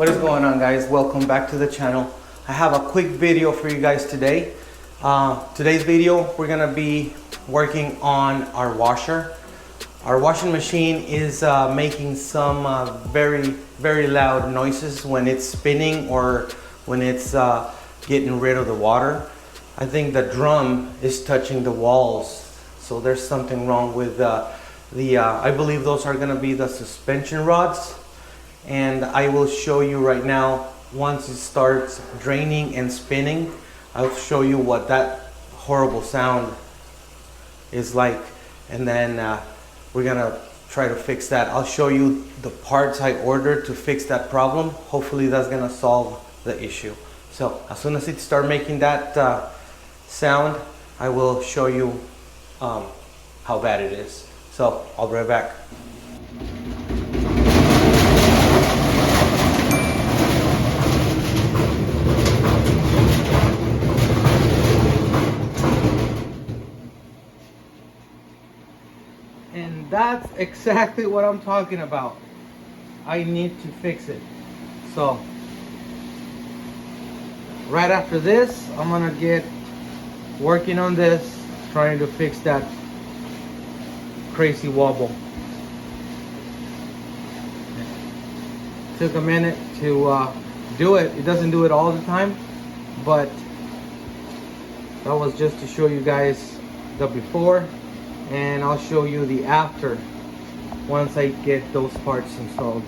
What is going on, guys? Welcome back to the channel. I have a quick video for you guys today. Today's video, we're gonna be working on our washer. Our washing machine is making some very loud noises when it's spinning or when it's getting rid of the water. I think the drum is touching the walls, so there's something wrong with I believe those are gonna be the suspension rods. And I will show you right now, once it starts draining and spinning, I'll show you what that horrible sound is like. And then we're gonna try to fix that. I'll show you the parts I ordered to fix that problem. Hopefully that's gonna solve the issue. So as soon as it starts making that sound, I will show you how bad it is. So I'll be right back. And that's exactly what I'm talking about. I need to fix it. So right after this, I'm gonna get working on this, trying to fix that crazy wobble. Took a minute to do it. It doesn't do it all the time, but that was just to show you guys the before, and I'll show you the after once I get those parts installed.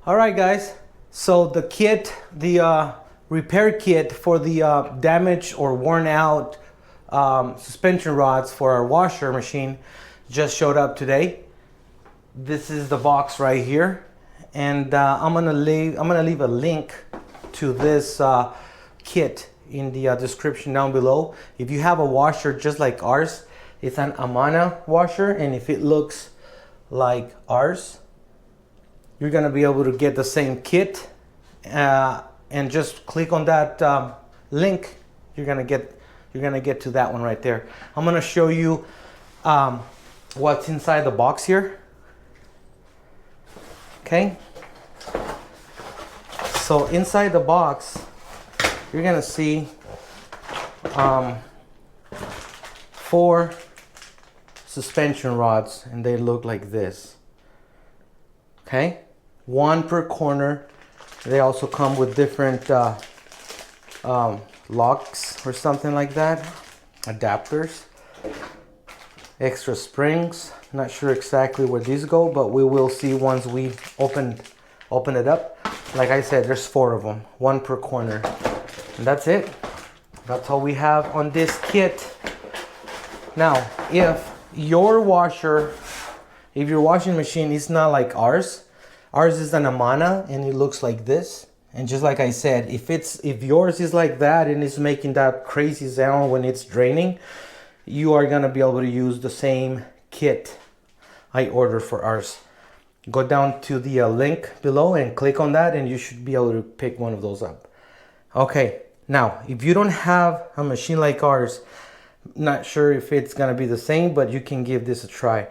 All right, guys, so the kit, the repair kit for the damaged or worn out suspension rods for our washer machine just showed up today. This is the box right here, and I'm gonna leave a link to this kit in the description down below. If you have a washer just like ours, it's an Amana washer, and if it looks like ours, you're gonna be able to get the same kit, and just click on that link. You're gonna get to that one right there. I'm gonna show you what's inside the box here. Okay. So inside the box, you're gonna see 4 suspension rods, and they look like this. Okay, 1 per corner. They also come with different locks or something like that, adapters, extra springs. Not sure exactly where these go, but we will see once we open it up. Like I said, there's 4 of them, 1 per corner, and that's it. That's all we have on this kit. Now, if your washing machine is not like ours is an Amana, and it looks like this. And just like I said, if yours is like that and it's making that crazy sound when it's draining, you are gonna be able to use the same kit I ordered for ours. Go down to the link below and click on that, and you should be able to pick one of those up. Okay, now if you don't have a machine like ours, not sure if it's gonna be the same, but you can give this a try.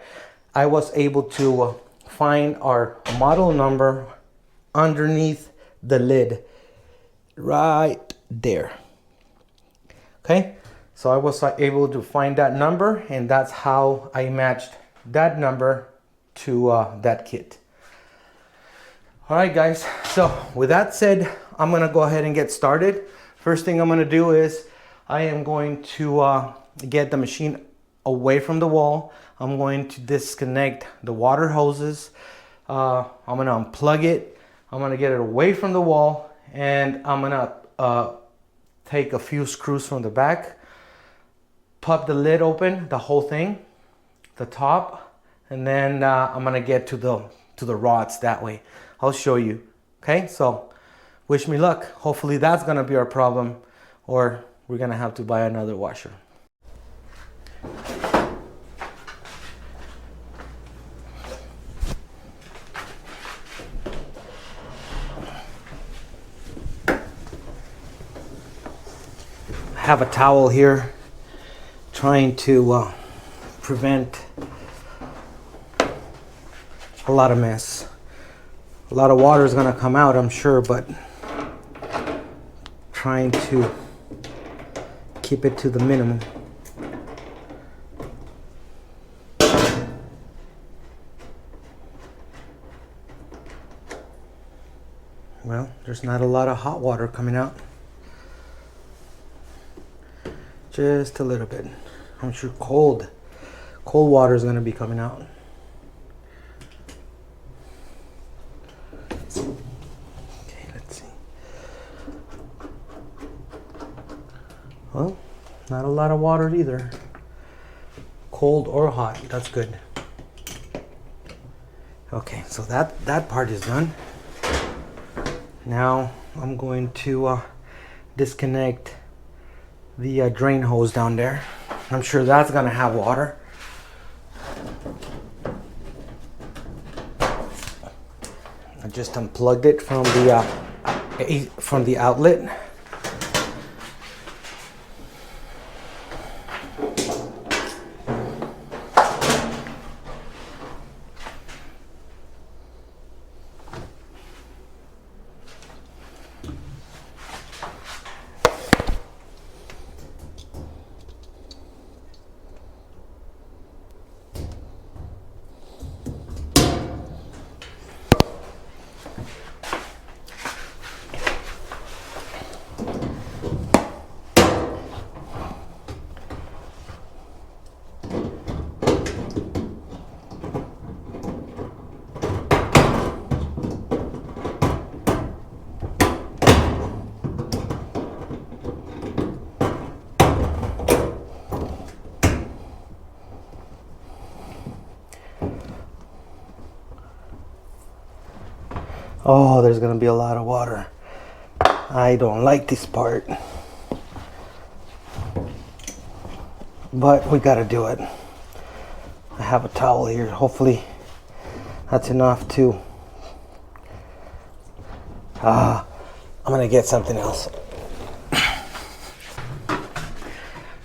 I was able to find our model number underneath the lid right there. Okay, so I was able to find that number, and that's how I matched that number to that kit. All right, guys, so with that said, I'm gonna go ahead and get started. First thing I'm gonna do is I am going to get the machine away from the wall. I'm going to disconnect the water hoses. I'm gonna unplug it. I'm gonna get it away from the wall, and I'm gonna take a few screws from the back, pop the lid open, the whole thing, the top, and then I'm gonna get to the rods that way. I'll show you. Okay, so wish me luck. Hopefully that's gonna be our problem, or we're gonna have to buy another washer. I have a towel here, trying to prevent a lot of mess. A A lot of water is gonna come out, I'm sure, but trying to keep it to the minimum. Well, there's not a lot of hot water coming out. Just a little bit. I'm sure cold water is going to be coming out. Okay, let's see. Well, not a lot of water either. Cold or hot, that's good. Okay, so that part is done. Now I'm going to disconnect the drain hose down there. I'm sure that's gonna have water. I just unplugged it from the outlet. Oh, there's gonna be a lot of water. I don't like this part, but we gotta do it. I have a towel here. Hopefully that's enough to I'm gonna get something else.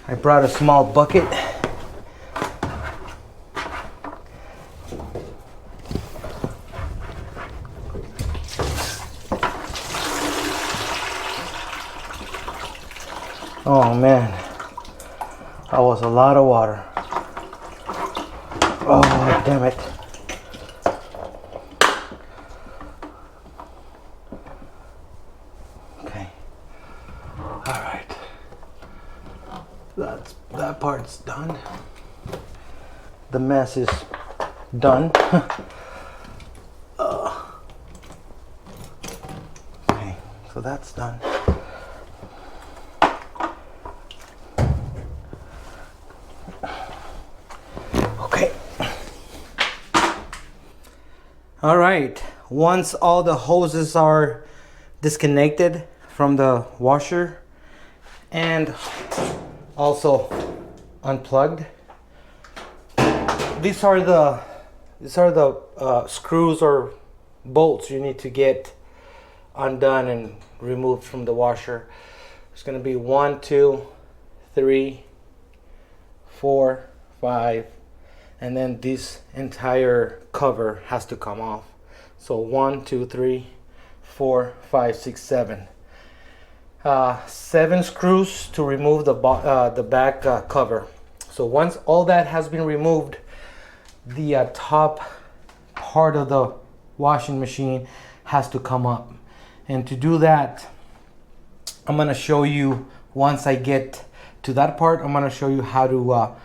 I brought a small bucket. Oh man, that was a lot of water. Oh, damn it. Okay. All right. That part's done. The mess is done. Okay, so that's done. All right, once all the hoses are disconnected from the washer and also unplugged, these are the screws or bolts you need to get undone and removed from the washer. There's going to be 1, 2, 3, 4, 5. And then this entire cover has to come off. So 1, 2, 3, 4, 5, 6, 7. 7 screws to remove the back cover. So once all that has been removed, the top part of the washing machine has to come up. And to do that, I'm gonna show you, once I get to that part, I'm gonna show you how to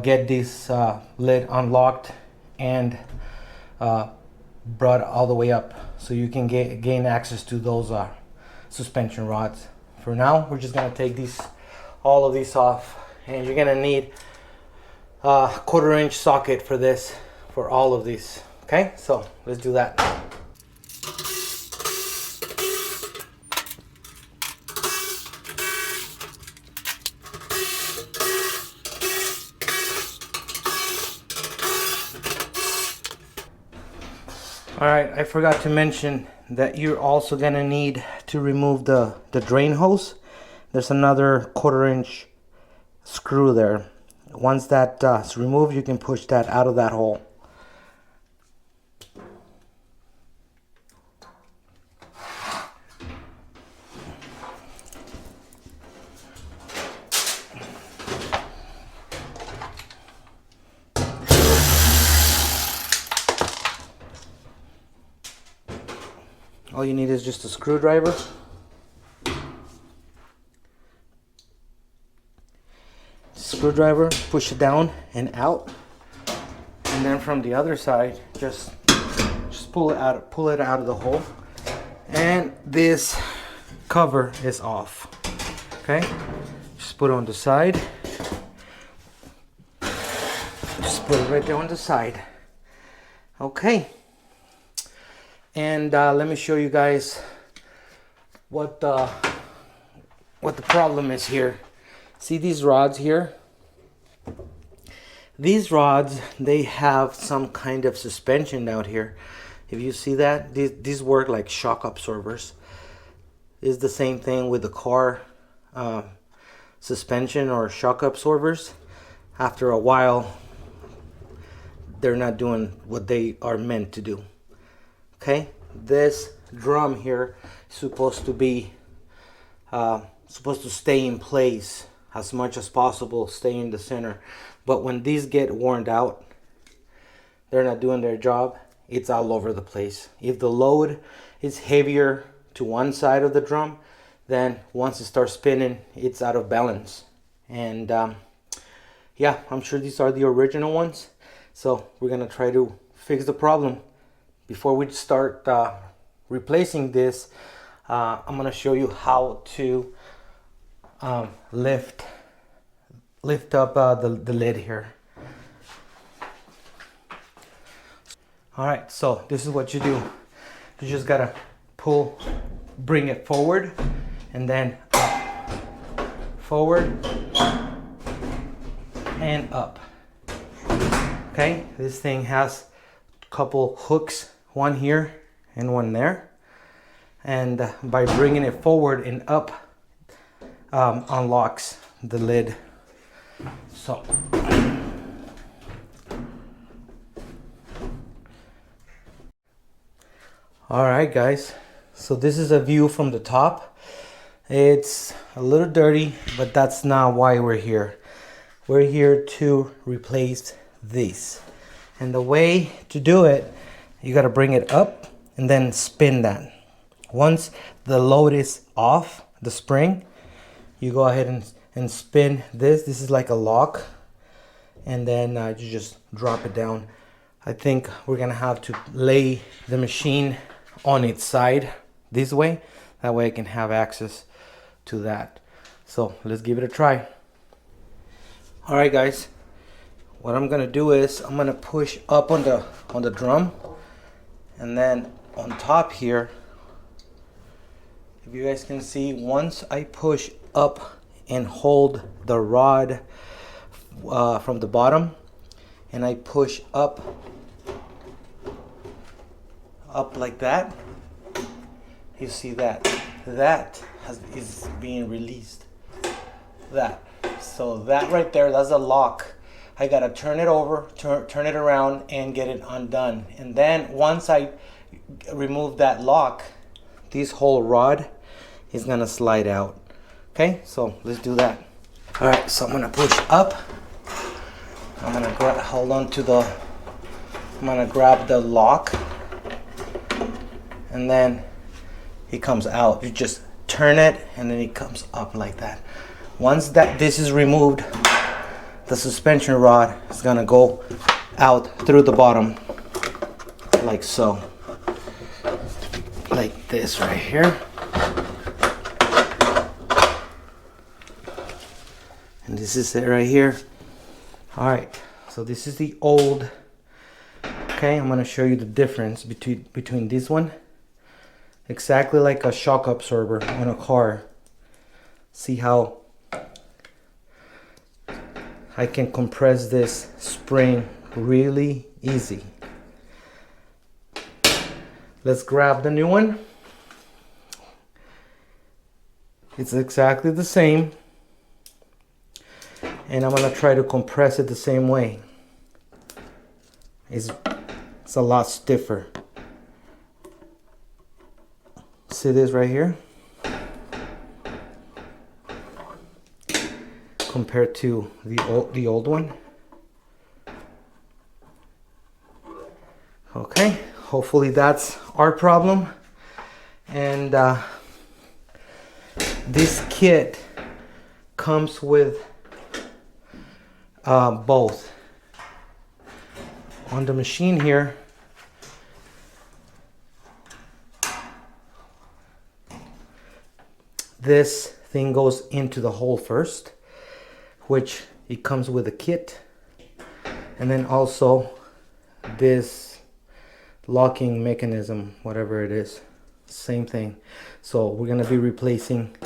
get this lid unlocked and brought all the way up so you can gain access to those suspension rods. For now, we're just gonna take all of these off, and you're gonna need a 1/4 inch socket for this, for all of these. Okay, so let's do that. Alright, I forgot to mention that you're also gonna need to remove the drain hose. There's another 1/4 inch screw there. Once that's removed, you can push that out of that hole. All you need is just a screwdriver. Screwdriver, push it down and out. And then from the other side, just pull it out of the hole. And this cover is off. Okay? Just put it on the side. Just put it right there on the side. Okay. And let me show you guys what the problem is here. See these rods here? These rods, they have some kind of suspension out here. If you see that, these work like shock absorbers. It's the same thing with the car suspension or shock absorbers. After a while, they're not doing what they are meant to do. Okay, this drum here is supposed to stay in place as much as possible, stay in the center. But when these get worn out, they're not doing their job. It's all over the place. If the load is heavier to one side of the drum, then once it starts spinning, it's out of balance. And yeah, I'm sure these are the original ones. So we're gonna try to fix the problem. Before we start replacing this, I'm gonna show you how to lift up the lid here. All right, so this is what you do. You just gotta bring it forward, and then up, forward and up. Okay, this thing has a couple hooks, one here and one there, and by bringing it forward and up, unlocks the lid. So all right guys, so this is a view from the top. It's a little dirty, but that's not why we're here. We're here to replace this, and the way to do it, you got to bring it up and then spin that. Once the load is off the spring, you go ahead and spin this. This is like a lock, and then you just drop it down. I think we're gonna have to lay the machine on its side this way. That way I can have access to that. So let's give it a try. All right guys, what I'm gonna do is I'm gonna push up on the drum, and then on top here, if you guys can see, once I push up and hold the rod from the bottom, and I push up like that, you see that is being released. So that right there, that's a lock. I gotta turn it over, turn it around and get it undone. And then once I remove that lock, this whole rod is gonna slide out. Okay, so let's do that. All right, so I'm gonna push up. I'm gonna grab the lock, and then it comes out. You just turn it, and then it comes up like that. Once this is removed, the suspension rod is gonna go out through the bottom, like so, like this right here. And this is it right here. All right, so this is the old. Okay, I'm gonna show you the difference between this one. Exactly like a shock absorber on a car. See how I can compress this spring really easy. Let's grab the new one. It's exactly the same, and I'm gonna try to compress it the same way. It's a lot stiffer. See this right here? Compared to the old one. Okay, hopefully that's our problem. And this kit comes with both. On the machine here, this thing goes into the hole first, which it comes with a kit, and then also this locking mechanism, whatever it is, same thing. So we're gonna be replacing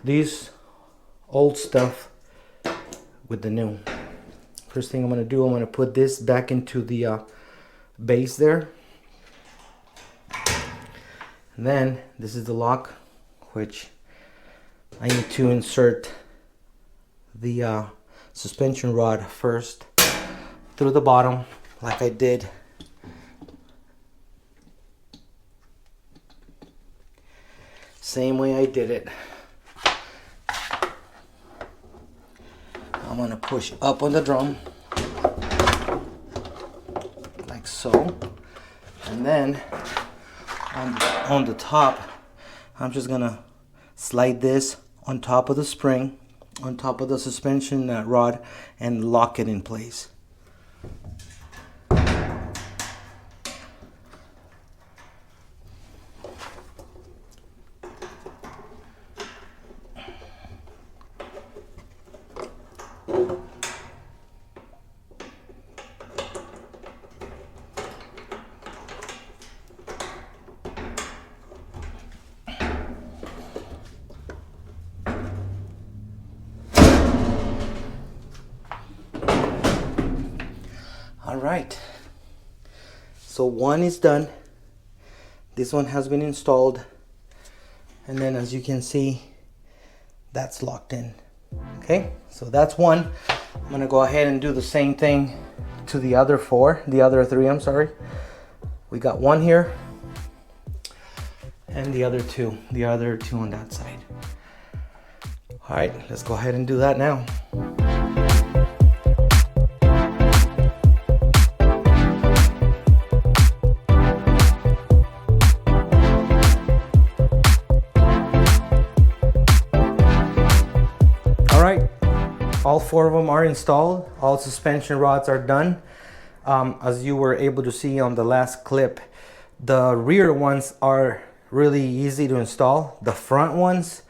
these old stuff with the new. First thing I'm gonna do, I'm gonna put this back into the base there. And then this is the lock, which I need to insert the suspension rod first through the bottom, like I did. Same way I did it. I'm gonna push up on the drum, like so. And then on the top, I'm just gonna slide this on top of the spring, on top of the suspension rod, and lock it in place. All right, so one is done. This one has been installed, and then as you can see, that's locked in. Okay, so that's one. I'm gonna go ahead and do the same thing to the other three, I'm sorry. We got one here and the other two on that side. All right, let's go ahead and do that now. All four of them are installed. All suspension rods are done. As you were able to see on the last clip, the rear ones are really easy to install. The front ones,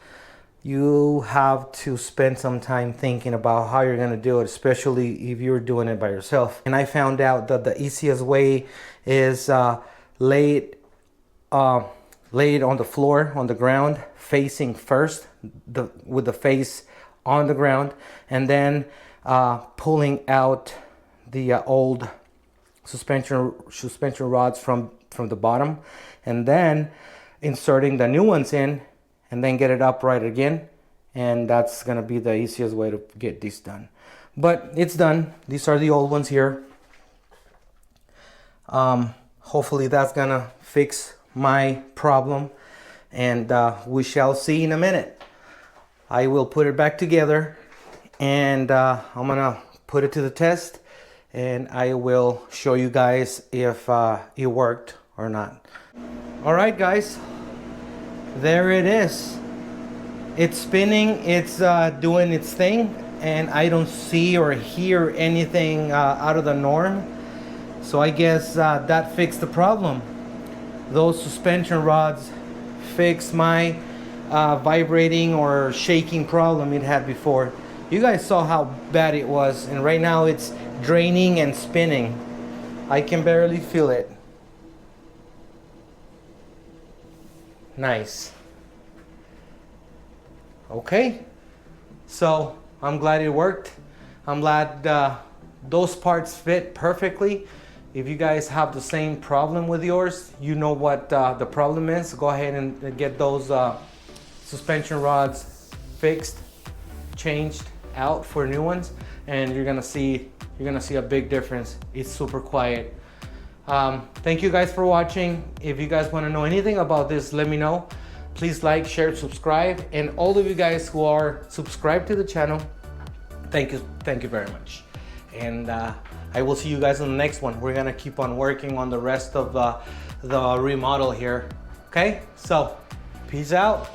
you have to spend some time thinking about how you're gonna do it, especially if you're doing it by yourself. And I found out that the easiest way is lay it on the floor, on the ground, facing first, with the face on the ground, and then pulling out the old suspension rods from the bottom, and then inserting the new ones in, and then get it upright again. And that's gonna be the easiest way to get this done. But it's done. These are the old ones here. Hopefully that's gonna fix my problem, and we shall see in a minute. I will put it back together, and I'm gonna put it to the test, and I will show you guys if it worked or not. All right, guys, there it is. It's spinning, it's doing its thing, and I don't see or hear anything out of the norm. So I guess that fixed the problem. Those suspension rods fixed my vibrating or shaking problem it had before. You guys saw how bad it was, and right now it's draining and spinning. I can barely feel it. Nice. Okay, so I'm glad it worked. I'm glad those parts fit perfectly. If you guys have the same problem with yours, you know what the problem is. Go ahead and get those suspension rods fixed, changed out for new ones, and you're gonna see a big difference. It's super quiet. Thank you guys for watching. If you guys want to know anything about this, let me know. Please like, share, subscribe, and all of you guys who are subscribed to the channel, thank you very much. And I will see you guys in the next one. We're gonna keep on working on the rest of the remodel here. Okay, so peace out.